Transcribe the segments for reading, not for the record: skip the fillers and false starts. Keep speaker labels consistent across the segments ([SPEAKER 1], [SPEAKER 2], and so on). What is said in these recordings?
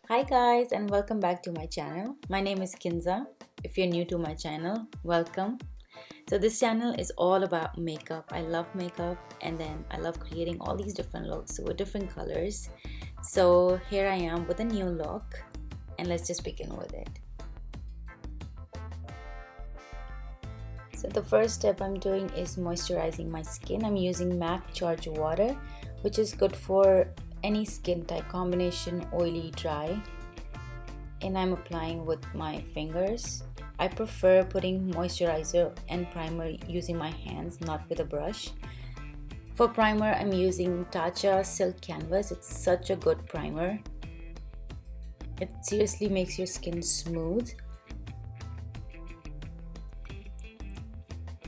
[SPEAKER 1] Hi guys, and welcome back to my channel. My name is Kinza. If you're new to my channel, welcome. So this channel is all about makeup. I love makeup, and then I love creating all these different looks with different colors. So here I am with a new look, and let's just begin with it. So the first step I'm doing is moisturizing my skin. I'm using MAC Charge Water, which is good for any skin type combination, oily, dry. And I'm applying with my fingers. I prefer putting moisturizer and primer using my hands, not with a brush. For primer, I'm using Tatcha Silk Canvas. It's such a good primer. It seriously makes your skin smooth.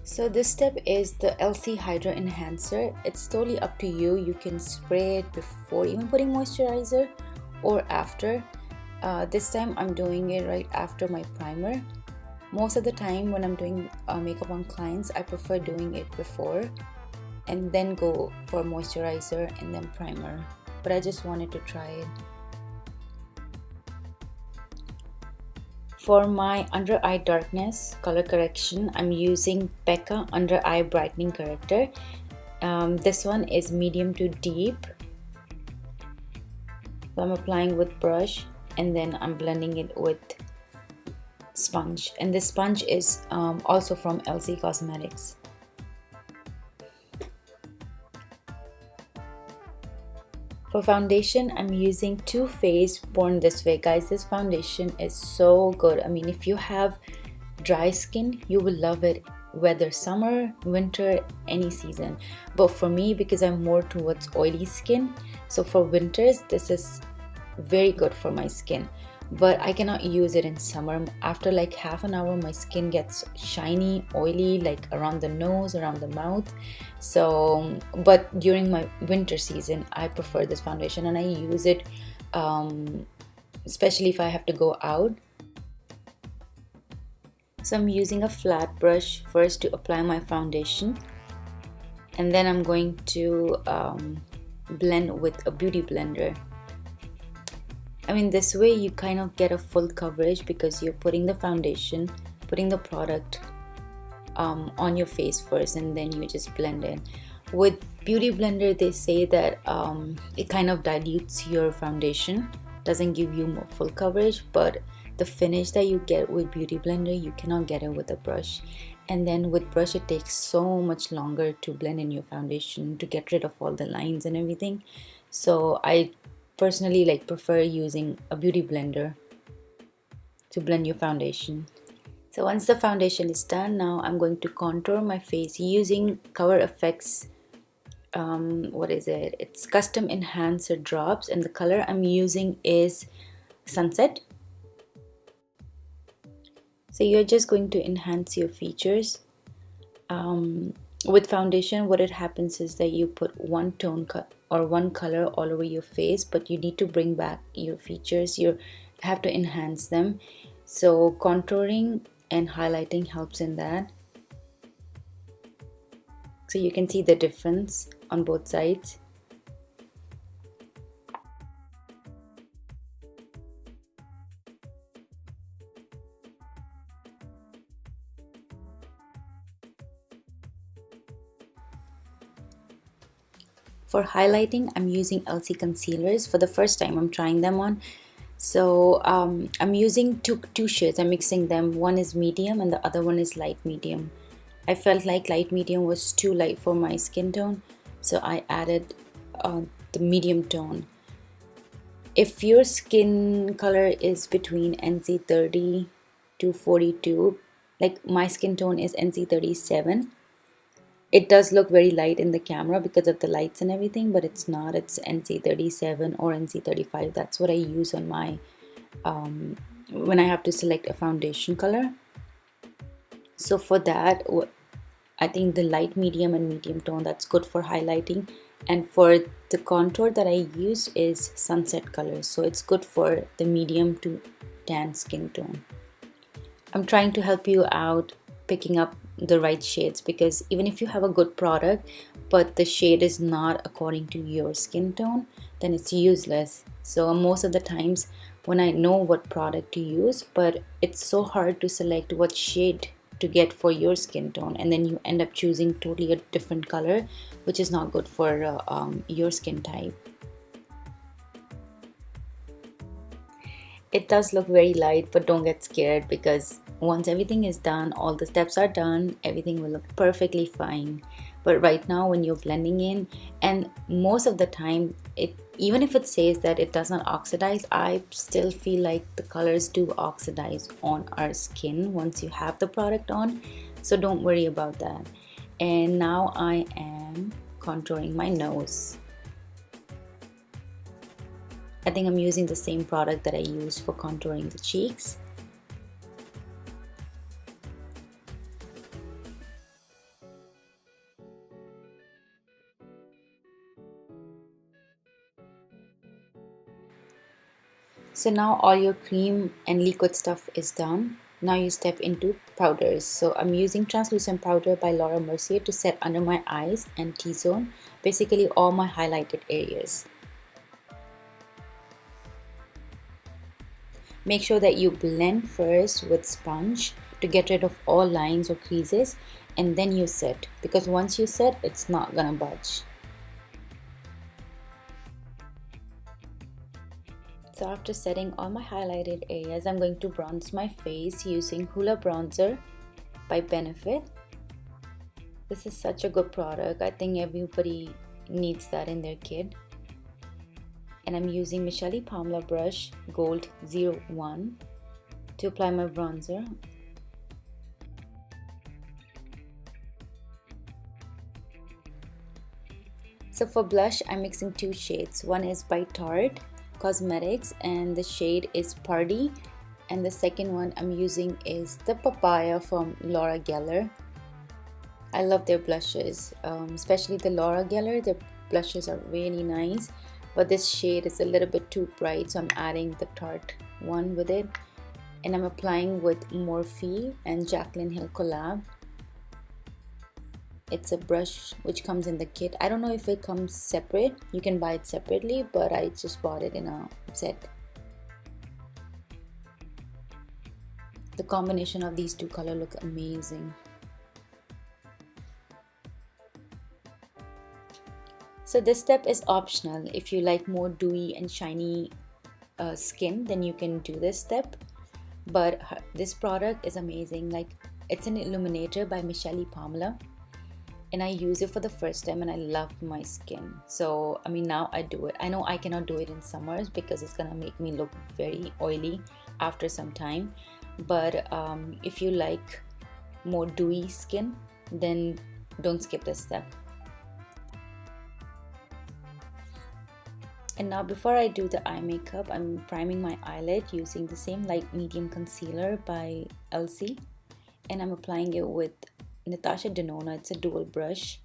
[SPEAKER 1] So this step is the LC Hydra Enhancer. It's totally up to you. You can spray it before even putting moisturizer or after. This time I'm doing it right after my primer. Most of the time when I'm doing makeup on clients, I prefer doing it before and then go for moisturizer and then primer. But I just wanted to try it. For my under eye darkness color correction, I'm using Becca Under Eye Brightening Corrector. This one is medium to deep. So I'm applying with brush and then I'm blending it with sponge. And this sponge is also from LC Cosmetics. For foundation, I'm using Too Faced Born This Way. Guys, this foundation is so good. I mean, if you have dry skin, you will love it, whether summer, winter, any season. But for me, because I'm more towards oily skin, so for winters, this is very good for my skin. But I cannot use it in summer. After like half an hour, my skin gets shiny, oily, like around the nose, around the mouth. So, but during my winter season, I prefer this foundation and I use it, especially if I have to go out. So I'm using a flat brush first to apply my foundation, and then I'm going to blend with a beauty blender. I mean, this way you kind of get a full coverage because you're putting the foundation, putting the product on your face first, and then you just blend it. With beauty blender, they say that it kind of dilutes your foundation, doesn't give you more full coverage, but the finish that you get with beauty blender, you cannot get it with a brush. And then with brush, it takes so much longer to blend in your foundation, to get rid of all the lines and everything. So I personally prefer using a beauty blender to blend your foundation. So once the foundation is done, now I'm going to contour my face using Cover FX. It's Custom Enhancer Drops, and the color I'm using is Sunset. So you're just going to enhance your features. With foundation, what it happens is that you put one tone or one color all over your face, but you need to bring back your features. You have to enhance them. So contouring and highlighting helps in that. So you can see the difference on both sides. For highlighting, I'm using LC concealers. For the first time, I'm trying them on. So I'm using two shades. I'm mixing them. One is medium and the other one is light medium. I felt like light medium was too light for my skin tone, so I added the medium tone. If your skin color is between NC30 to 42, like my skin tone is NC37, it does look very light in the camera because of the lights and everything, but it's not. It's NC37 or NC35. That's what I use on my when I have to select a foundation color. So for that, I think the light, medium, and medium tone, that's good for highlighting. And for the contour that I use is Sunset color, so it's good for the medium to tan skin tone. I'm trying to help you out picking up the right shades, because even if you have a good product but the shade is not according to your skin tone, then it's useless. So most of the times when I know what product to use, but it's so hard to select what shade to get for your skin tone, and then you end up choosing totally a different color, which is not good for your skin type. It does look very light, but don't get scared, because once everything is done, all the steps are done, everything will look perfectly fine. But right now when you're blending in, and most of the time, even if it says that it does not oxidize, I still feel like the colors do oxidize on our skin once you have the product on, so don't worry about that. And now I am contouring my nose. I think I'm using the same product that I used for contouring the cheeks. So now all your cream and liquid stuff is done. Now you step into powders. So I'm using translucent powder by Laura Mercier to set under my eyes and T-zone, basically all my highlighted areas. Make sure that you blend first with sponge to get rid of all lines or creases, and then you set, because once you set, it's not gonna budge. So after setting all my highlighted areas, I'm going to bronze my face using Hoola Bronzer by Benefit. This is such a good product. I think everybody needs that in their kit. And I'm using Michelly Palma brush Gold 01 to apply my bronzer. So for blush, I'm mixing two shades. One is by Tarte Cosmetics and the shade is Party, and the second one I'm using is the Papaya from Laura Geller. I love their blushes, especially the Laura Geller. Their blushes are really nice, but this shade is a little bit too bright, so I'm adding the Tarte one with it, and I'm applying with Morphe and Jaclyn Hill collab. It's a brush which comes in the kit. I don't know if it comes separate. You can buy it separately, but I just bought it in a set. The combination of these two colors look amazing. So this step is optional. If you like more dewy and shiny skin, then you can do this step. But this product is amazing. Like, it's an illuminator by Michelly Palma, and I use it for the first time and I love my skin. So I mean, now I do it. I know I cannot do it in summers because it's gonna make me look very oily after some time, but if you like more dewy skin, then don't skip this step. And now before I do the eye makeup, I'm priming my eyelid using the same light medium concealer by Elsie, and I'm applying it with Natasha Denona. It's a dual brush.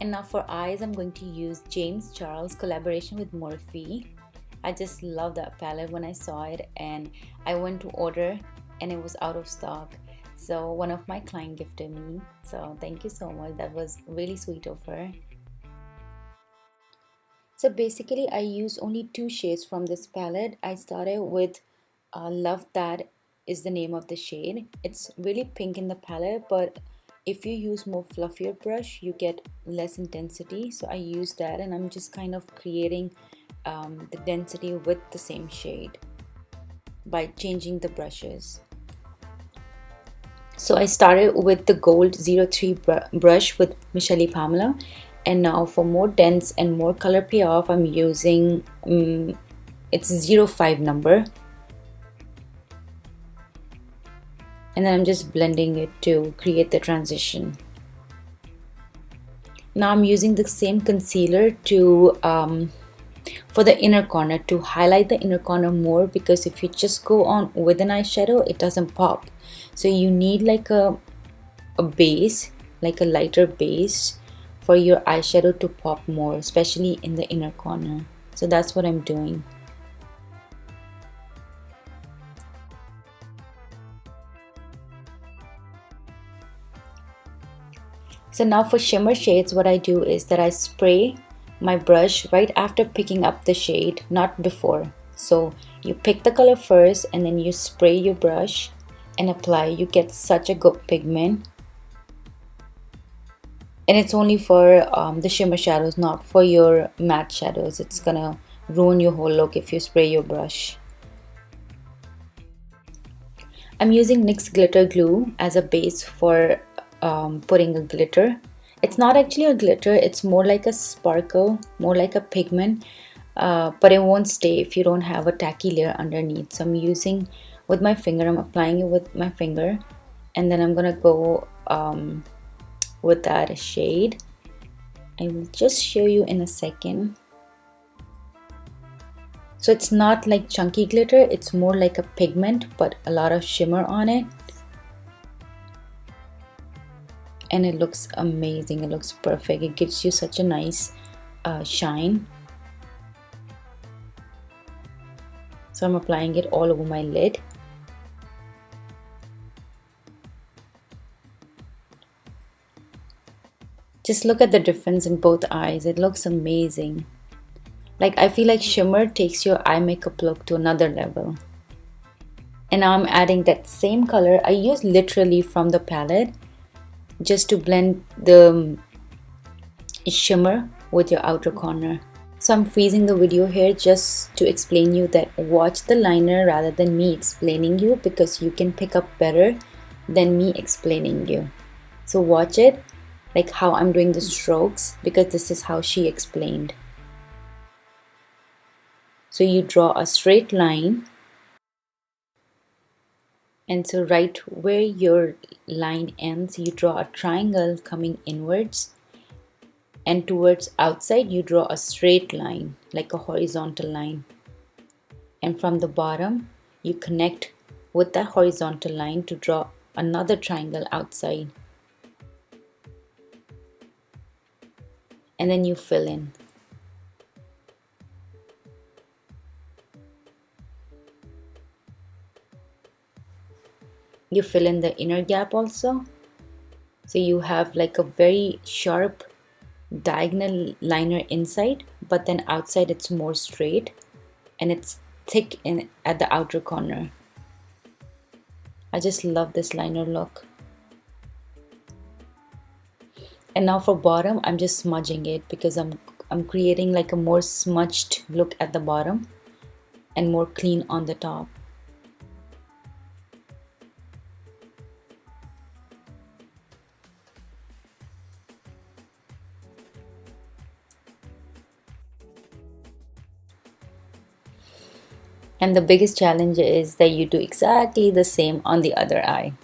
[SPEAKER 1] And now for eyes, I'm going to use James Charles collaboration with Morphe. I just love that palette when I saw it, and I went to order and it was out of stock. So one of my clients gifted me. So thank you so much. That was really sweet of her. So basically I used only two shades from this palette. I started with Love That is the name of the shade. It's really pink in the palette, but if you use more fluffier brush, you get less intensity. So I use that, and I'm just kind of creating the density with the same shade by changing the brushes. So I started with the Gold 03 brush with Michelly Palma, and now for more dense and more color payoff, I'm using it's 05 number, and then I'm just blending it to create the transition. Now I'm using the same concealer to for the inner corner, to highlight the inner corner more, because if you just go on with an eyeshadow, it doesn't pop. So you need like a base, like a lighter base for your eyeshadow to pop more, especially in the inner corner. So that's what I'm doing. So now for shimmer shades, what I do is that I spray my brush right after picking up the shade, not before. So you pick the color first and then you spray your brush and apply. You get such a good pigment. And it's only for the shimmer shadows, not for your matte shadows. It's gonna ruin your whole look if you spray your brush. I'm using NYX glitter glue as a base for putting a glitter. It's not actually a glitter, it's more like a sparkle, more like a pigment, but it won't stay if you don't have a tacky layer underneath. So I'm using with my finger, I'm applying it with my finger, and then I'm gonna go with that shade. I will just show you in a second. So it's not like chunky glitter, it's more like a pigment but a lot of shimmer on it. And it looks amazing, it looks perfect, it gives you such a nice shine. So I'm applying it all over my lid. Just look at the difference in both eyes, it looks amazing. Like I feel like shimmer takes your eye makeup look to another level. And now I'm adding that same color I used literally from the palette just to blend the shimmer with your outer corner. So I'm freezing the video here just to explain you that watch the liner rather than me explaining you, because you can pick up better than me explaining you. So watch it, like how I'm doing the strokes, because this is how she explained. So you draw a straight line, and so right where your line ends, you draw a triangle coming inwards, and towards outside you draw a straight line, like a horizontal line. And from the bottom, you connect with that horizontal line to draw another triangle outside. And then you fill in. You fill in the inner gap also. So you have like a very sharp diagonal liner inside, but then outside it's more straight and it's thick at the outer corner. I just love this liner look. And now for bottom, I'm just smudging it because I'm creating like a more smudged look at the bottom and more clean on the top. And the biggest challenge is that you do exactly the same on the other eye.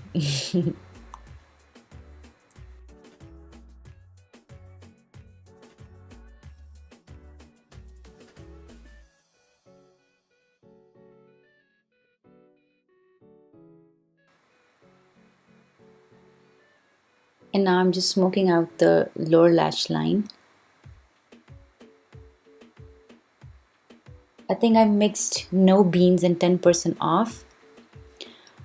[SPEAKER 1] And now I'm just smoking out the lower lash line. I think I mixed no beans and 10% off.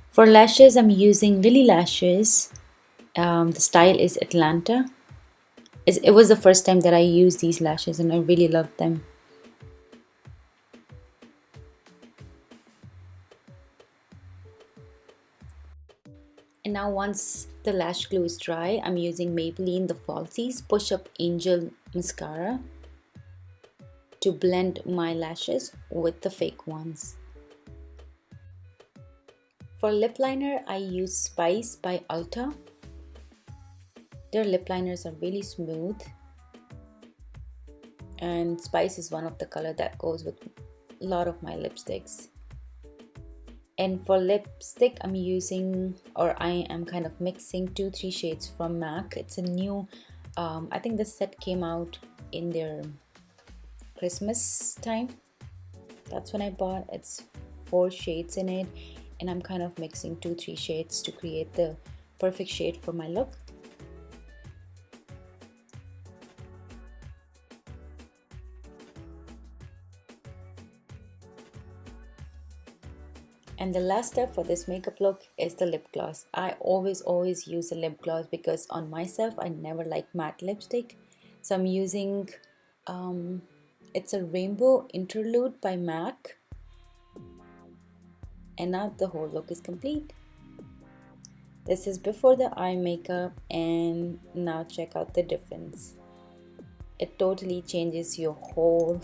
[SPEAKER 1] For lashes, I'm using Lily Lashes. The style is Atlanta. It was the first time that I used these lashes and I really loved them. And now once the lash glue is dry, I'm using Maybelline The Falsies Push Up Angel Mascara to blend my lashes with the fake ones. For lip liner, I use Spice by Ulta. Their lip liners are really smooth. And Spice is one of the color that goes with a lot of my lipsticks. And for lipstick, I'm using, or I am kind of mixing 2-3 shades from MAC. It's a new, I think the set came out in their Christmas time. That's when I bought. It's 4 shades in it, and I'm kind of mixing 2-3 shades to create the perfect shade for my look. And the last step for this makeup look is the lip gloss. I always use a lip gloss because on myself I never like matte lipstick. So I'm using it's a Rainbow Interlude by MAC. And now the whole look is complete. This is before the eye makeup, and now check out the difference. It totally changes your whole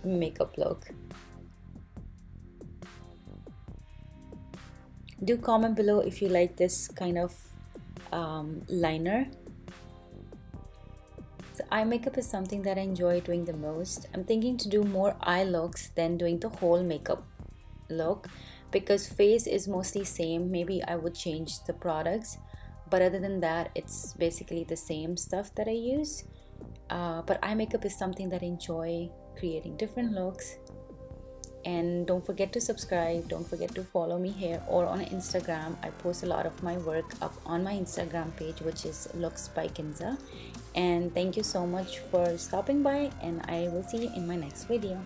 [SPEAKER 1] makeup look. Do comment below if you like this kind of liner. So eye makeup is something that I enjoy doing the most. I'm thinking to do more eye looks than doing the whole makeup look, because face is mostly same. Maybe I would change the products, but other than that it's basically the same stuff that I use. But eye makeup is something that I enjoy, creating different looks. And don't forget to subscribe, don't forget to follow me here or on Instagram. I post a lot of my work up on my Instagram page, which is looks by Kinza. And thank you so much for stopping by, and I will see you in my next video.